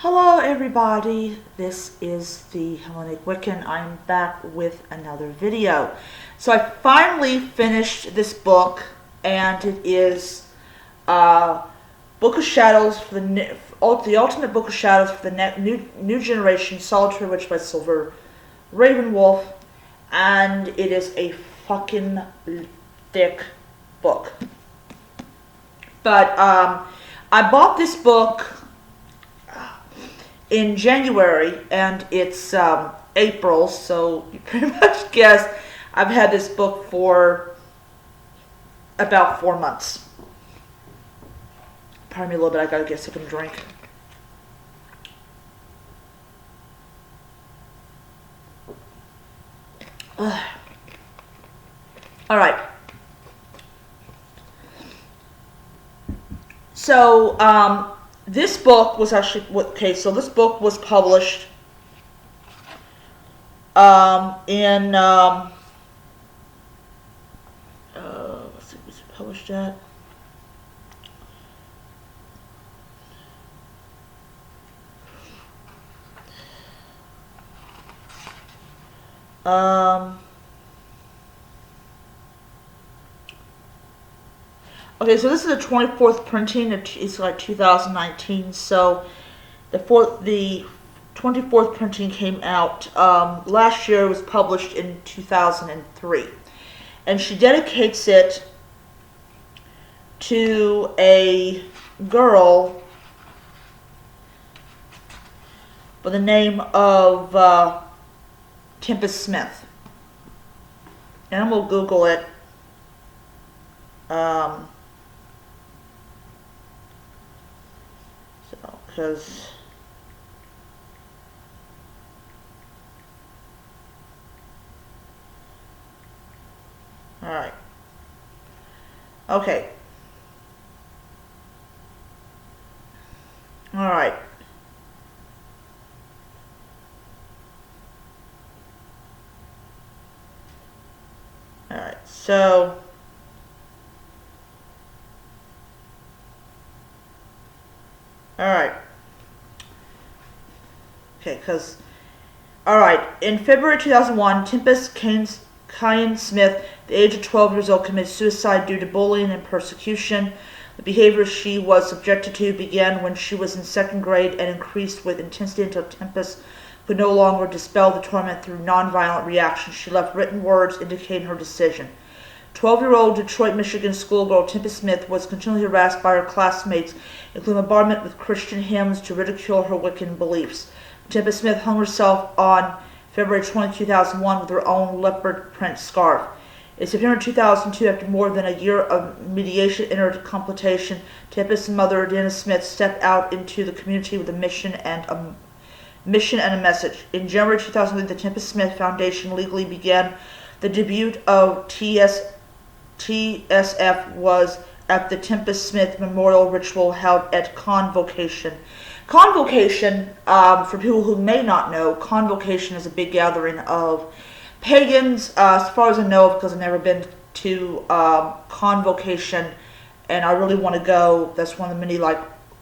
Hello everybody, this is the Hellenic Wiccan. I'm back with another video. So I finally finished this book, and it is Book of Shadows for the Ultimate Book of Shadows for the New Generation, Solitary Witch by Silver Ravenwolf, and it is a fucking thick book. But I bought this book in January, and it's April, so you pretty much guess I've had this book for about 4 months. Pardon me a little bit, I gotta get something to drink. Alright. So, this book was actually, so this book was published in, let's see, was it published at? Okay, so this is the 24th printing. It's like 2019. So the 24th printing came out last year. It was published in 2003, and she dedicates it to a girl by the name of Tempest Smith. And I'm gonna Google it. Because alright. Okay. Alright. Alright, so alright. Okay, alright, in February 2001, Tempest Smith, the age of 12 years old, committed suicide due to bullying and persecution. The behavior she was subjected to began when she was in 2nd grade and increased with intensity until Tempest could no longer dispel the torment through nonviolent reaction. She left written words indicating her decision. 12-year-old Detroit, Michigan schoolgirl Tempest Smith was continually harassed by her classmates, including bombardment with Christian hymns to ridicule her Wiccan beliefs. Tempest Smith hung herself on February 20, 2001 with her own leopard print scarf. In September 2002, after more than a year of mediation and consultation, Tempest's mother, Dana Smith, stepped out into the community with a mission and a message. In January 2003, the Tempest Smith Foundation legally began. The debut of TSF was at the Tempest Smith Memorial Ritual held at Convocation. Convocation, for people who may not know, Convocation is a big gathering of pagans, as far as I know, because I've never been to Convocation, and I really want to go. That's one of the many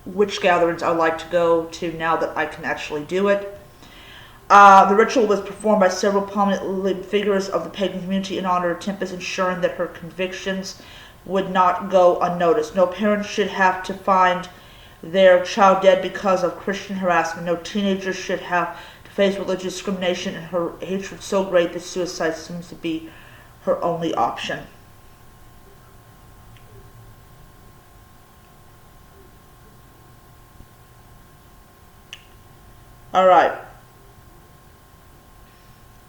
witch gatherings I like to go to now that I can actually do it. The ritual was performed by several prominent figures of the pagan community in honor of Tempest, ensuring that her convictions would not go unnoticed. No parent should have to find their child dead because of Christian harassment. No teenager should have to face religious discrimination, and her hatred so great that suicide seems to be her only option. Alright.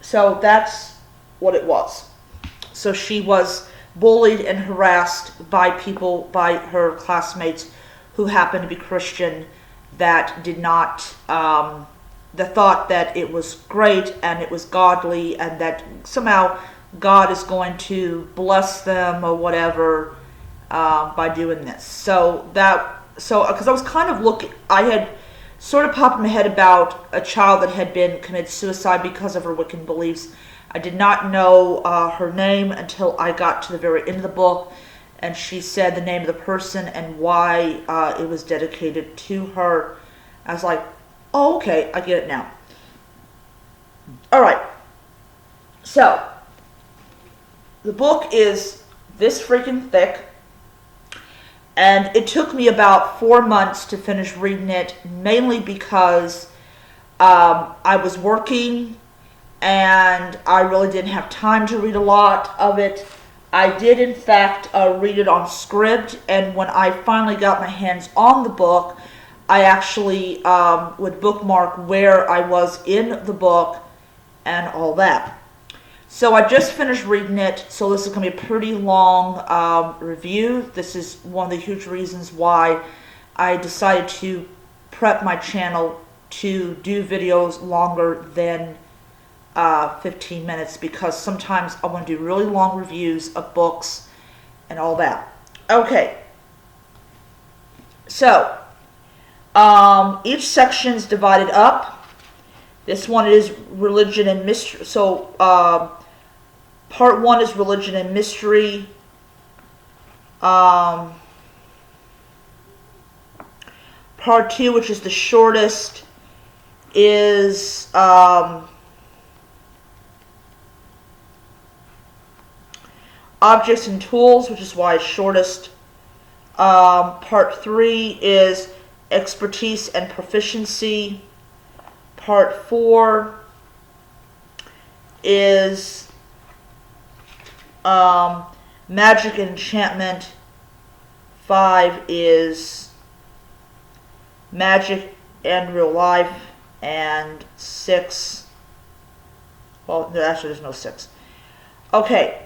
So that's what it was. So she was bullied and harassed by her classmates who happened to be Christian, that did not, that thought that it was great and it was godly and that somehow God is going to bless them or whatever by doing this. So because I was kind of I had sort of popped in my head about a child that had committed suicide because of her Wiccan beliefs. I did not know her name until I got to the very end of the book, and she said the name of the person and why it was dedicated to her. I was like, Oh, okay, I get it now. Alright. So, the book is this freaking thick. And it took me about 4 months to finish reading it, mainly because I was working and I really didn't have time to read a lot of it. I did, in fact, read it on script, and when I finally got my hands on the book, I actually would bookmark where I was in the book and all that. So I just finished reading it, so this is going to be a pretty long review. This is one of the huge reasons why I decided to prep my channel to do videos longer than 15 minutes, because sometimes I want to do really long reviews of books and all that. Okay, so each section is divided up. This one is religion and mystery. So part 1 is religion and mystery. Part 2, which is the shortest, is objects and tools, which is why it's shortest. Part 3 is expertise and proficiency. Part 4 is magic and enchantment. 5 is magic and real life. And 6, well, actually there's no 6. Okay.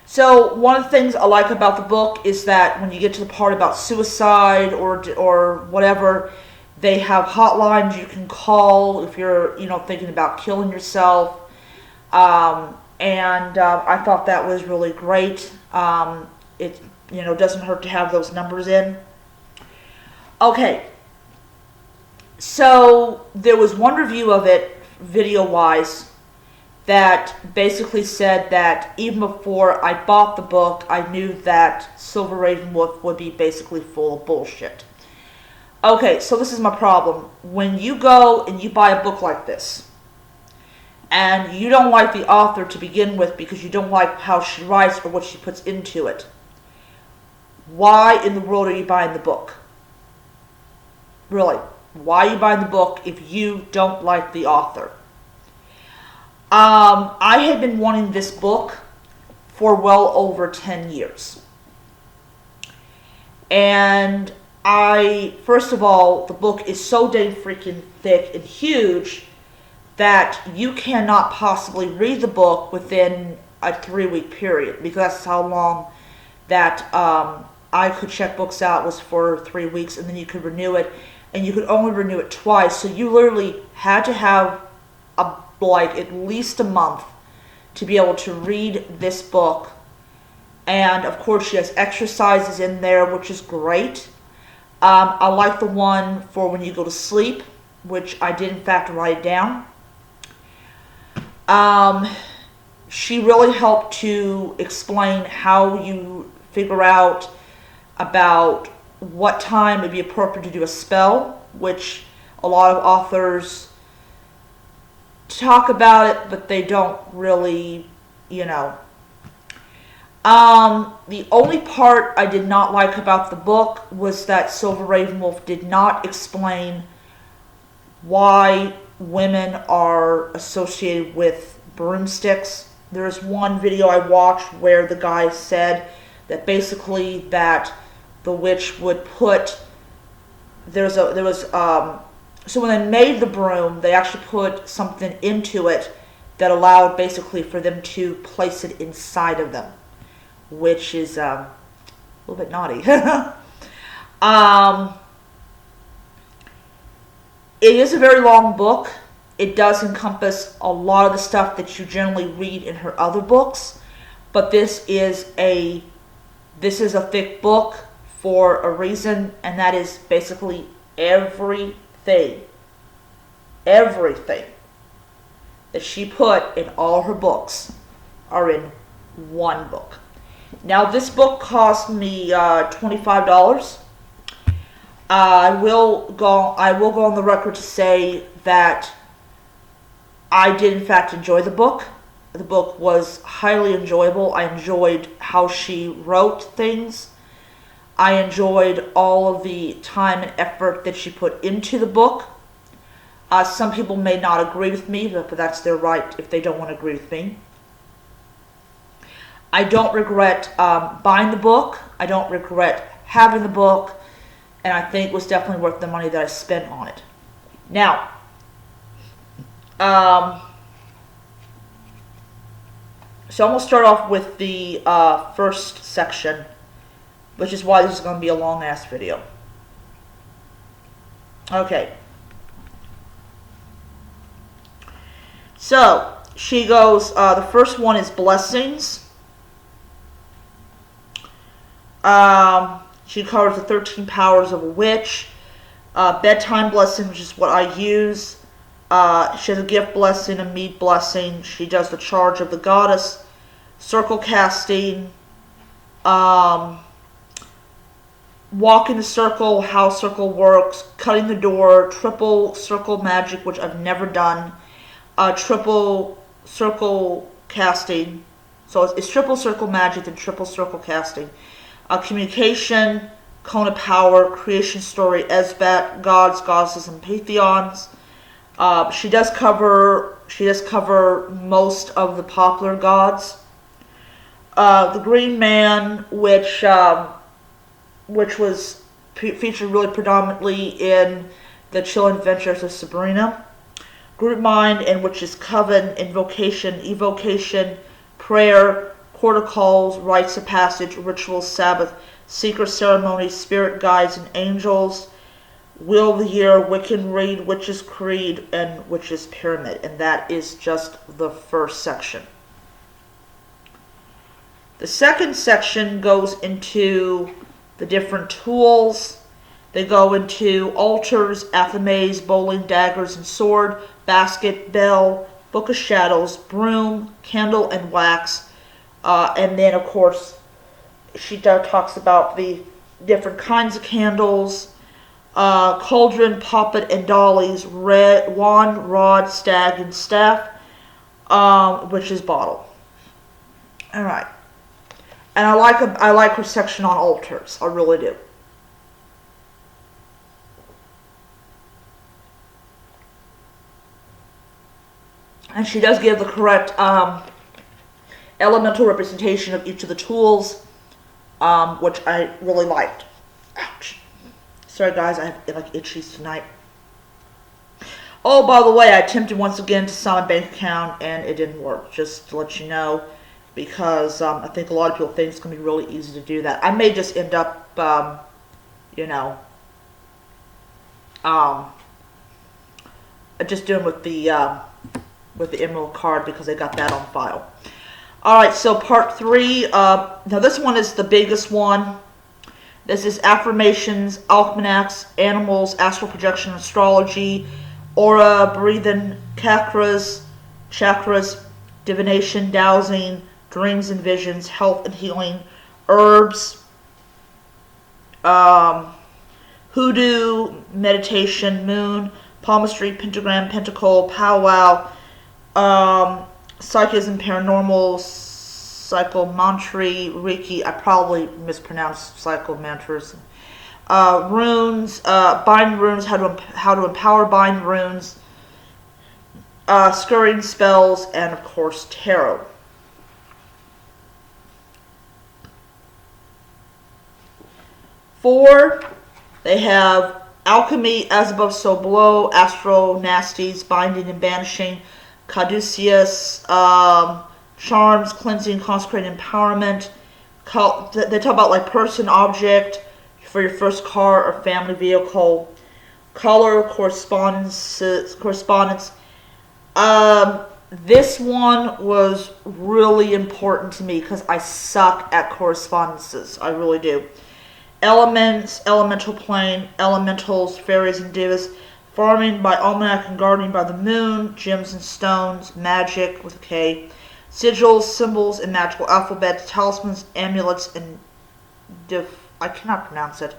So one of the things I like about the book is that when you get to the part about suicide or whatever, they have hotlines you can call if you're thinking about killing yourself. I thought that was really great. It doesn't hurt to have those numbers in. Okay. So there was one review of it, video-wise, that basically said that even before I bought the book, I knew that Silver Ravenwolf would be basically full of bullshit. Okay, so this is my problem. When you go and you buy a book like this, and you don't like the author to begin with because you don't like how she writes or what she puts into it, why in the world are you buying the book? Really, why are you buying the book if you don't like the author? I had been wanting this book for well over 10 years. And first of all, the book is so dang freaking thick and huge that you cannot possibly read the book within a 3-week period, because that's how long that I could check books out was for 3 weeks, and then you could renew it, and you could only renew it twice. So you literally had to have at least a month to be able to read this book. And of course she has exercises in there, which is great. I like the one for when you go to sleep, which I did in fact write down. She really helped to explain how you figure out about what time would be appropriate to do a spell, which a lot of authors talk about it, but they don't really, The only part I did not like about the book was that Silver Ravenwolf did not explain why women are associated with broomsticks. There's one video I watched where the guy said that basically that the witch would put, so when they made the broom, they actually put something into it that allowed basically for them to place it inside of them, which is a little bit naughty. It is a very long book. It does encompass a lot of the stuff that you generally read in her other books, but this is a thick book for a reason, and that is basically everything that she put in all her books are in one book. Now this book cost me $25. I will go on the record to say that I did in fact enjoy the book. The book was highly enjoyable. I enjoyed how she wrote things. I enjoyed all of the time and effort that she put into the book. Some people may not agree with me, but that's their right if they don't want to agree with me. I don't regret buying the book. I don't regret having the book. And I think it was definitely worth the money that I spent on it. Now, so I'm going to start off with the first section, which is why this is going to be a long-ass video. Okay. So, she goes, the first one is blessings. She covers the 13 powers of a witch. Bedtime blessing, which is what I use. She has a gift blessing, a mead blessing. She does the charge of the goddess. Circle casting. Walk in the circle, how circle works. Cutting the door. Triple circle magic, which I've never done. Triple circle casting. So it's triple circle magic and triple circle casting. Communication, cone of power, creation story, Esbat, gods, goddesses, and pantheons. She does cover most of the popular gods. The Green Man, which was featured really predominantly in the Chilling Adventures of Sabrina. Group Mind, in which is Coven, Invocation, Evocation, Prayer, Quarter Calls, Rites of Passage, Rituals, Sabbath, Secret Ceremonies, Spirit Guides, and Angels. Wheel of the Year, Wiccan Read, Witch's Creed, and Witch's Pyramid. And that is just the first section. The second section goes into the different tools. They go into altars, athames, bowling, daggers, and sword, basket, bell, book of shadows, broom, candle, and wax. And then, of course, she talks about the different kinds of candles, cauldron, puppet, and dollies, wand, rod, stag, and staff, which is bottle. All right. And I like her section on altars. I really do. And she does give the correct elemental representation of each of the tools, which I really liked. Ouch. Sorry guys, I have like itchies tonight. Oh, by the way, I attempted once again to sign my bank account and it didn't work. Just to let you know, because I think a lot of people think it's going to be really easy to do that. I may just end up, just doing with the Emerald card because they got that on file. Alright, so part 3. Now this one is the biggest one. This is affirmations, almanacs, animals, astral projection, astrology, aura, breathing, chakras, divination, dowsing, dreams and visions, health and healing, herbs, hoodoo, meditation, moon, palmistry, pentagram, pentacle, powwow, psychism, paranormal, psychomantra, Reiki. I probably mispronounced psychomantras. Runes, bind runes, how to empower bind runes, scurrying spells, and of course tarot. Four, they have alchemy, as above so below, astro nasties, binding and banishing, caduceus, charms, cleansing, consecrating, empowerment. They talk about like person, object for your first car or family vehicle. Color, correspondence. This one was really important to me because I suck at correspondences. I really do. Elements, elemental plane, elementals, fairies and divas, farming by almanac and gardening by the moon, gems and stones, magic with a K, sigils, symbols, and magical alphabets, talismans, amulets, and I cannot pronounce it.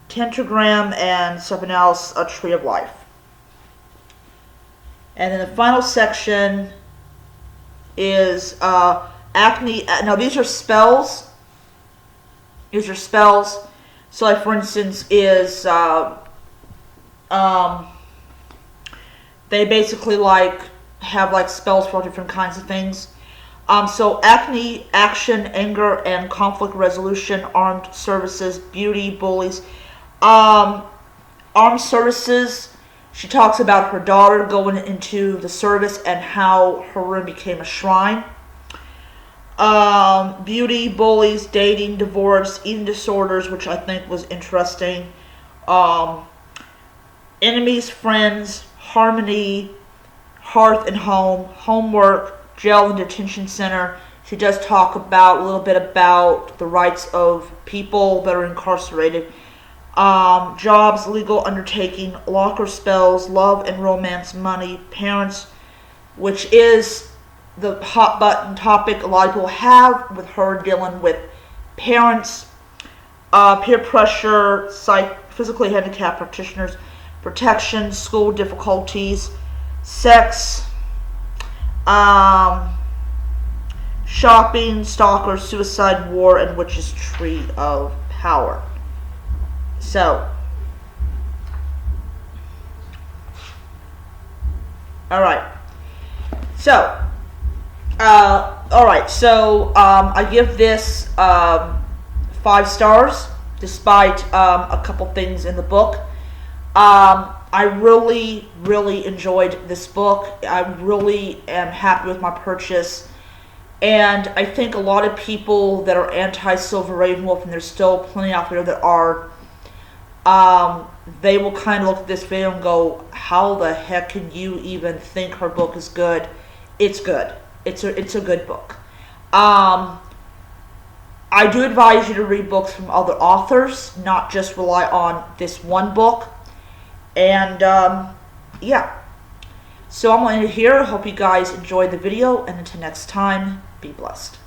Tentagram, and something else, a Tree of Life. And then the final section is acne. Now these are spells. These are spells. So like for instance is they basically like have like spells for different kinds of things. So acne, action, anger, and conflict resolution, armed services, beauty, bullies. Armed services, she talks about her daughter going into the service and how her room became a shrine. Beauty, bullies, dating, divorce, eating disorders, which I think was interesting. Enemies, friends, harmony, hearth and home, homework, jail and detention center. She does talk about a little bit about the rights of people that are incarcerated. Jobs, legal undertaking, locker spells, love and romance, money, parents, which is the hot button topic a lot of people have with her dealing with parents, peer pressure, physically handicapped practitioners, protection, school difficulties, sex, shopping, stalkers, suicide, war, and witch's tree of power. So, alright. So, alright, so I give this 5 stars, despite a couple things in the book. I really, really enjoyed this book. I really am happy with my purchase. And I think a lot of people that are anti-Silver Ravenwolf, and there's still plenty out there that are, they will kind of look at this video and go, how the heck can you even think her book is good? It's good. It's a good book. I do advise you to read books from other authors, not just rely on this one book. And yeah, so I'm going to end it here. Hope you guys enjoyed the video, and until next time, be blessed.